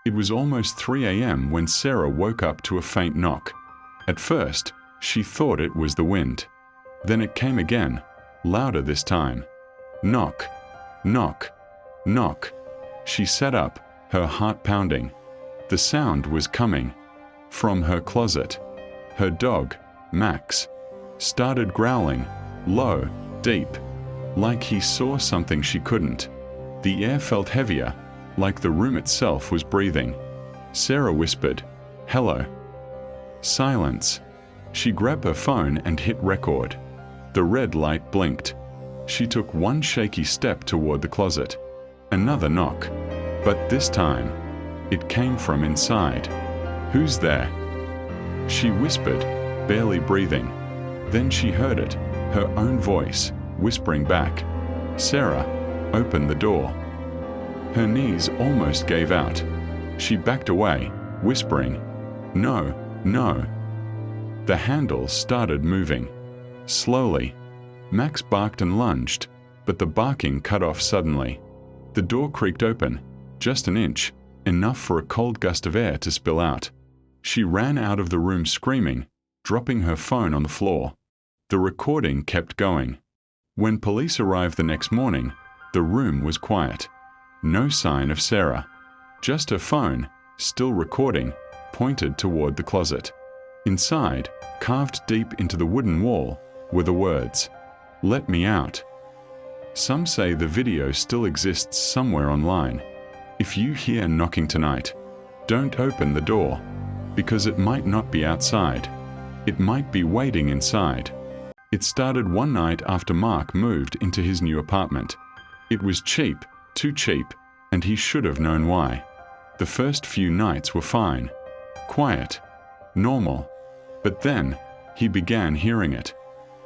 It was almost 3 a.m. when Sarah woke up to a faint knock. At first, she thought it was the wind. Then it came again, louder this time. Knock, knock, knock. She sat up, her heart pounding. The sound was coming from her closet. Her dog, Max, started growling, low, deep, like he saw something she couldn't. The air felt heavier, like the room itself was breathing. Sarah whispered, "Hello." Silence. She grabbed her phone and hit record. The red light blinked. She took one shaky step toward the closet. Another knock. But this time, it came from inside. "Who's there?" She whispered, barely breathing. Then she heard it, her own voice, whispering back. Sarah, open the door. Her knees almost gave out. She backed away, whispering, "No, no." The handle started moving. Slowly. Max barked and lunged, but the barking cut off suddenly. The door creaked open, just an inch, enough for a cold gust of air to spill out. She ran out of the room screaming, dropping her phone on the floor. The recording kept going. When police arrived the next morning, the room was quiet. No sign of Sarah. Just her phone, still recording, pointed toward the closet. Inside, carved deep into the wooden wall, were the words, "Let me out." Some say the video still exists somewhere online. If you hear knocking tonight, don't open the door, because it might not be outside. It might be waiting inside. It started one night after Mark moved into his new apartment. It was cheap, too cheap, and he should have known why. The first few nights were fine, quiet, normal. But then, he began hearing it.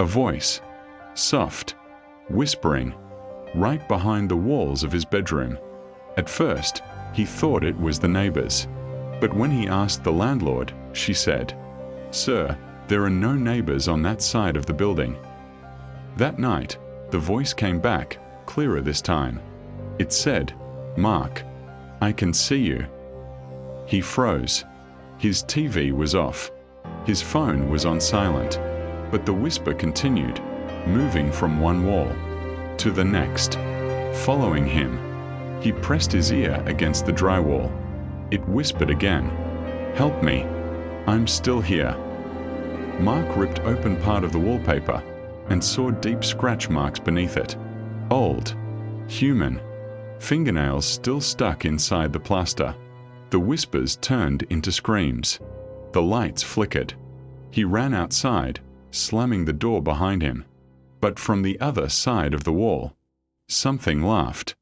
A voice, soft, whispering, right behind the walls of his bedroom. At first, he thought it was the neighbors. But when he asked the landlord, she said, "Sir, there are no neighbors on that side of the building." That night, the voice came back, clearer this time. It said, "Mark, I can see you." He froze. His TV was off. His phone was on silent. But the whisper continued, moving from one wall to the next, following him. He pressed his ear against the drywall. It whispered again, "Help me. I'm still here." Mark ripped open part of the wallpaper and saw deep scratch marks beneath it. Old, human, fingernails still stuck inside the plaster. The whispers turned into screams. The lights flickered. He ran outside, slamming the door behind him. But from the other side of the wall, something laughed.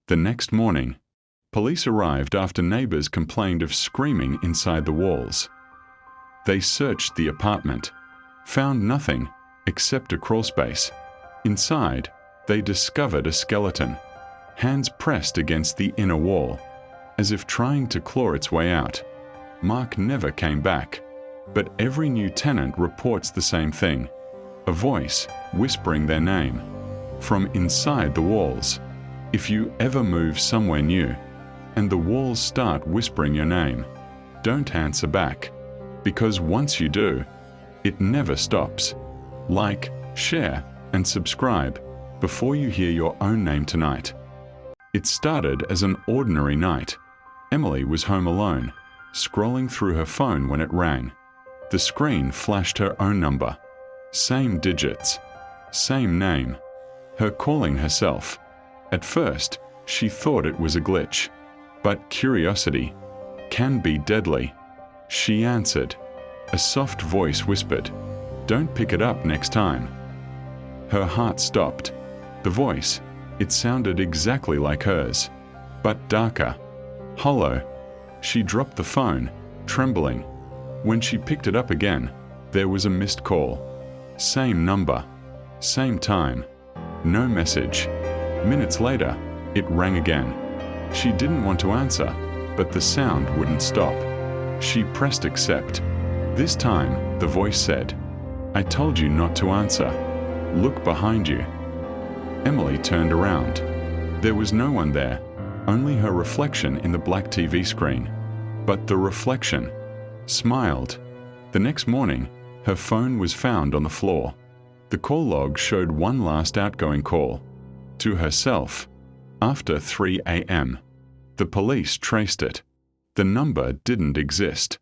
The next morning, police arrived after neighbors complained of screaming inside the walls. They searched the apartment, found nothing except a crawlspace. Inside, they discovered a skeleton, hands pressed against the inner wall, as if trying to claw its way out. Mark never came back, but every new tenant reports the same thing. A voice whispering their name from inside the walls. If you ever move somewhere new, and the walls start whispering your name, don't answer back, because once you do, it never stops. Like, share, and subscribe before you hear your own name tonight. It started as an ordinary night. Emily was home alone, scrolling through her phone when it rang. The screen flashed her own number. Same digits, same name. Her calling herself. At first, she thought it was a glitch. But curiosity can be deadly. She answered. A soft voice whispered, "Don't pick it up next time." Her heart stopped. The voice, it sounded exactly like hers, but darker, hollow. She dropped the phone, trembling. When she picked it up again, there was a missed call. Same number, same time, no message. Minutes later, it rang again. She didn't want to answer, but the sound wouldn't stop. She pressed accept. This time, the voice said, "I told you not to answer. Look behind you." Emily turned around. There was no one there, only her reflection in the black TV screen. But the reflection smiled. The next morning, her phone was found on the floor. The call log showed one last outgoing call to herself after 3 a.m. The police traced it. The number didn't exist.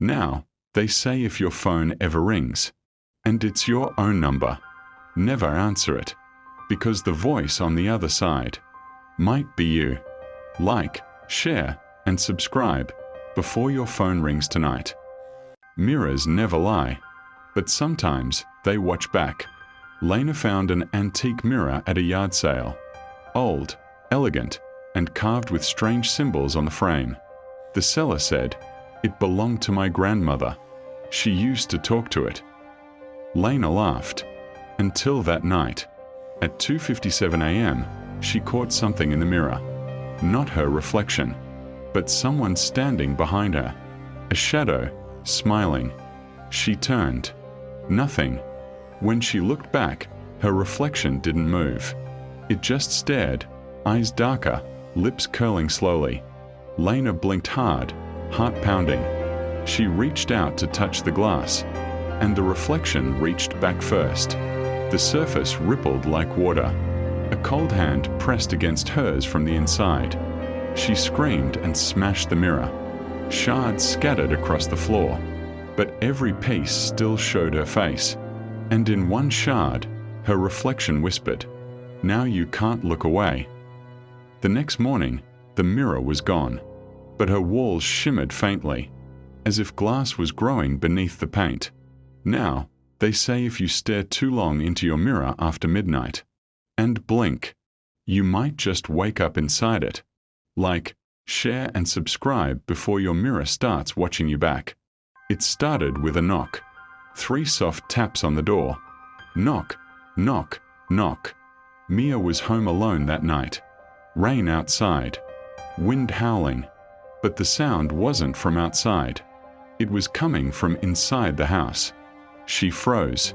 Now, they say if your phone ever rings, and it's your own number, never answer it, because the voice on the other side might be you. Like, share, and subscribe before your phone rings tonight. Mirrors never lie, but sometimes they watch back. Lena found an antique mirror at a yard sale. Old, elegant, and carved with strange symbols on the frame. The seller said, "It belonged to my grandmother. She used to talk to it." Lena laughed. Until that night. At 2:57 a.m., she caught something in the mirror. Not her reflection, but someone standing behind her. A shadow, smiling. She turned. Nothing. When she looked back, her reflection didn't move. It just stared, eyes darker, lips curling slowly. Lena blinked hard, heart pounding. She reached out to touch the glass, and the reflection reached back first. The surface rippled like water. A cold hand pressed against hers from the inside. She screamed and smashed the mirror. Shards scattered across the floor, but every piece still showed her face. And in one shard, her reflection whispered, "Now you can't look away." The next morning, the mirror was gone, but her walls shimmered faintly, as if glass was growing beneath the paint. Now, they say if you stare too long into your mirror after midnight and blink, you might just wake up inside it. Like, share, and subscribe before your mirror starts watching you back. It started with a knock. 3 soft taps on the door. Knock, knock, knock. Mia was home alone that night. Rain outside. Wind howling. But the sound wasn't from outside. It was coming from inside the house. She froze.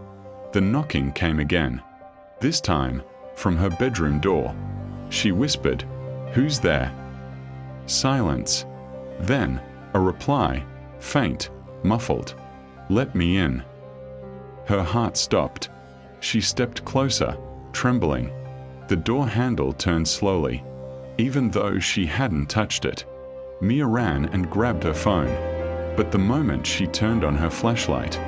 The knocking came again. This time, from her bedroom door. She whispered, "Who's there?" Silence. Then, a reply, faint, muffled, "Let me in." Her heart stopped. She stepped closer, trembling. The door handle turned slowly, even though she hadn't touched it. Mia ran and grabbed her phone, but the moment she turned on her flashlight,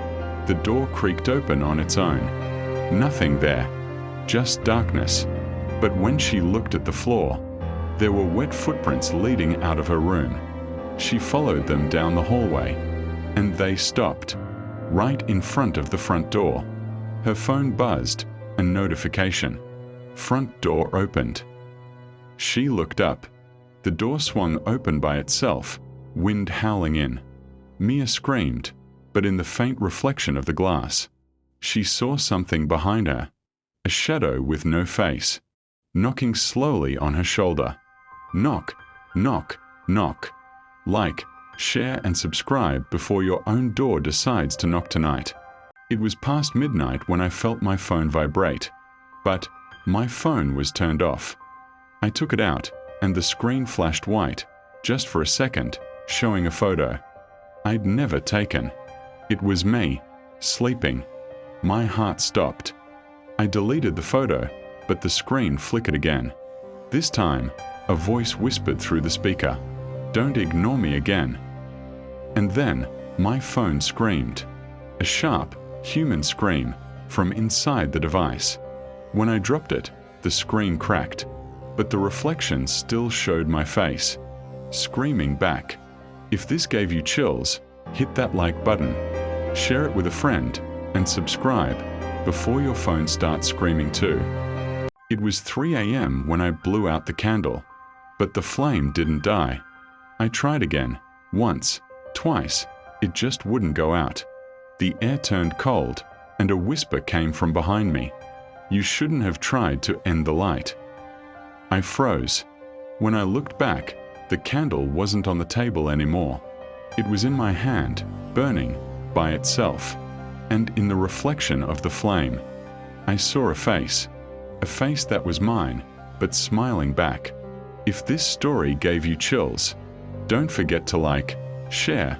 the door creaked open on its own. Nothing there, just darkness. But when she looked at the floor, there were wet footprints leading out of her room. She followed them down the hallway, and they stopped, right in front of the front door. Her phone buzzed, a notification. Front door opened. She looked up. The door swung open by itself, wind howling in. Mia screamed, but in the faint reflection of the glass, she saw something behind her, a shadow with no face, knocking slowly on her shoulder. Knock, knock, knock. Like, share, and subscribe before your own door decides to knock tonight. It was past midnight when I felt my phone vibrate, but my phone was turned off. I took it out, and the screen flashed white, just for a second, showing a photo I'd never taken. It was me, sleeping. My heart stopped. I deleted the photo, but the screen flickered again. This time, a voice whispered through the speaker, "Don't ignore me again." And then, my phone screamed. A sharp, human scream from inside the device. When I dropped it, the screen cracked, but the reflection still showed my face, screaming back. If this gave you chills, hit that like button, share it with a friend, and subscribe before your phone starts screaming too. It was 3 a.m. when I blew out the candle, but the flame didn't die. I tried again, once, twice, it just wouldn't go out. The air turned cold, and a whisper came from behind me. "You shouldn't have tried to end the light." I froze. When I looked back, the candle wasn't on the table anymore. It was in my hand, burning, by itself. And in the reflection of the flame, I saw a face that was mine, but smiling back. If this story gave you chills, don't forget to like, share,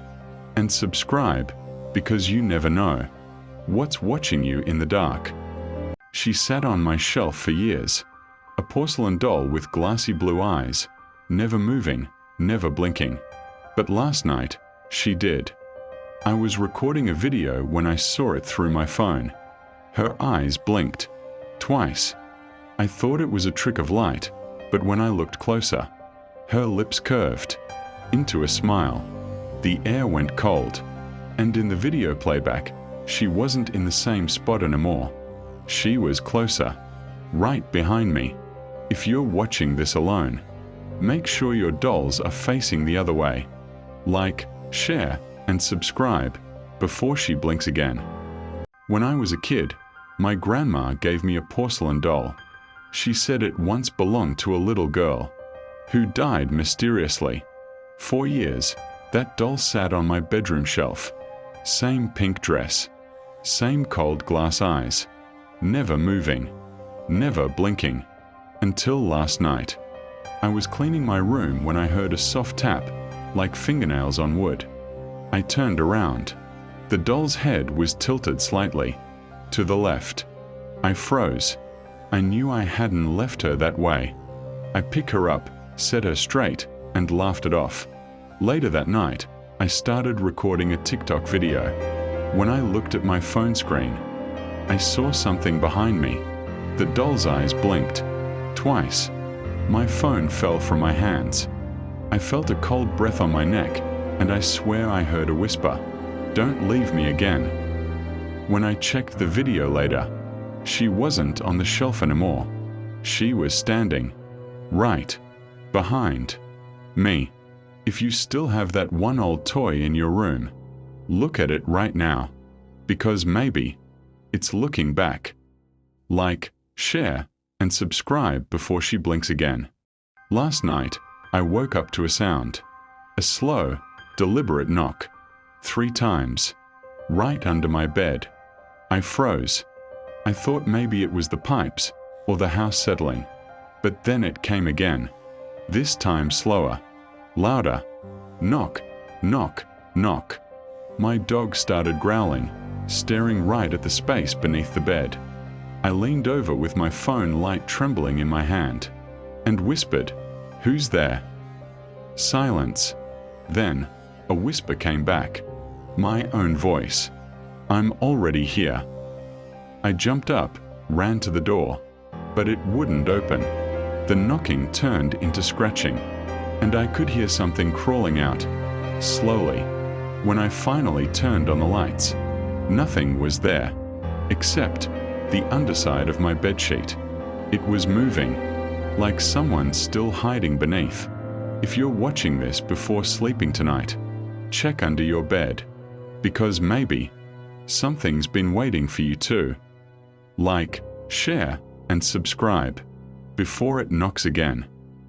and subscribe, because you never know what's watching you in the dark. She sat on my shelf for years, a porcelain doll with glassy blue eyes, never moving, never blinking. But last night, she did. I was recording a video when I saw it through my phone. Her eyes blinked twice. I thought it was a trick of light, but when I looked closer, her lips curved into a smile. The air went cold, and in the video playback, she wasn't in the same spot anymore. She was closer, right behind me. If you're watching this alone, make sure your dolls are facing the other way. Like, share, and subscribe before she blinks again. When I was a kid, my grandma gave me a porcelain doll. She said it once belonged to a little girl who died mysteriously. For years, that doll sat on my bedroom shelf. Same pink dress, same cold glass eyes, never moving, never blinking. Until last night. I was cleaning my room when I heard a soft tap, like fingernails on wood. I turned around. The doll's head was tilted slightly to the left. I froze. I knew I hadn't left her that way. I picked her up, set her straight, and laughed it off. Later that night, I started recording a TikTok video. When I looked at my phone screen, I saw something behind me. The doll's eyes blinked twice. My phone fell from my hands. I felt a cold breath on my neck, and I swear I heard a whisper, "Don't leave me again." When I checked the video later, she wasn't on the shelf anymore. She was standing right behind me. If you still have that one old toy in your room, look at it right now, because maybe it's looking back. Like, share, and subscribe before she blinks again. Last night, I woke up to a sound. A slow, deliberate knock. 3 times. Right under my bed. I froze. I thought maybe it was the pipes, or the house settling. But then it came again. This time slower. Louder. Knock, knock, knock. My dog started growling, staring right at the space beneath the bed. I leaned over with my phone light trembling in my hand, and whispered, "Who's there?" Silence. Then, a whisper came back. My own voice. "I'm already here." I jumped up, ran to the door, but it wouldn't open. The knocking turned into scratching, and I could hear something crawling out, slowly. When I finally turned on the lights, nothing was there, except the underside of my bedsheet. It was moving, like someone still hiding beneath. If you're watching this before sleeping tonight, check under your bed, because maybe something's been waiting for you too. Like, share, and subscribe before it knocks again.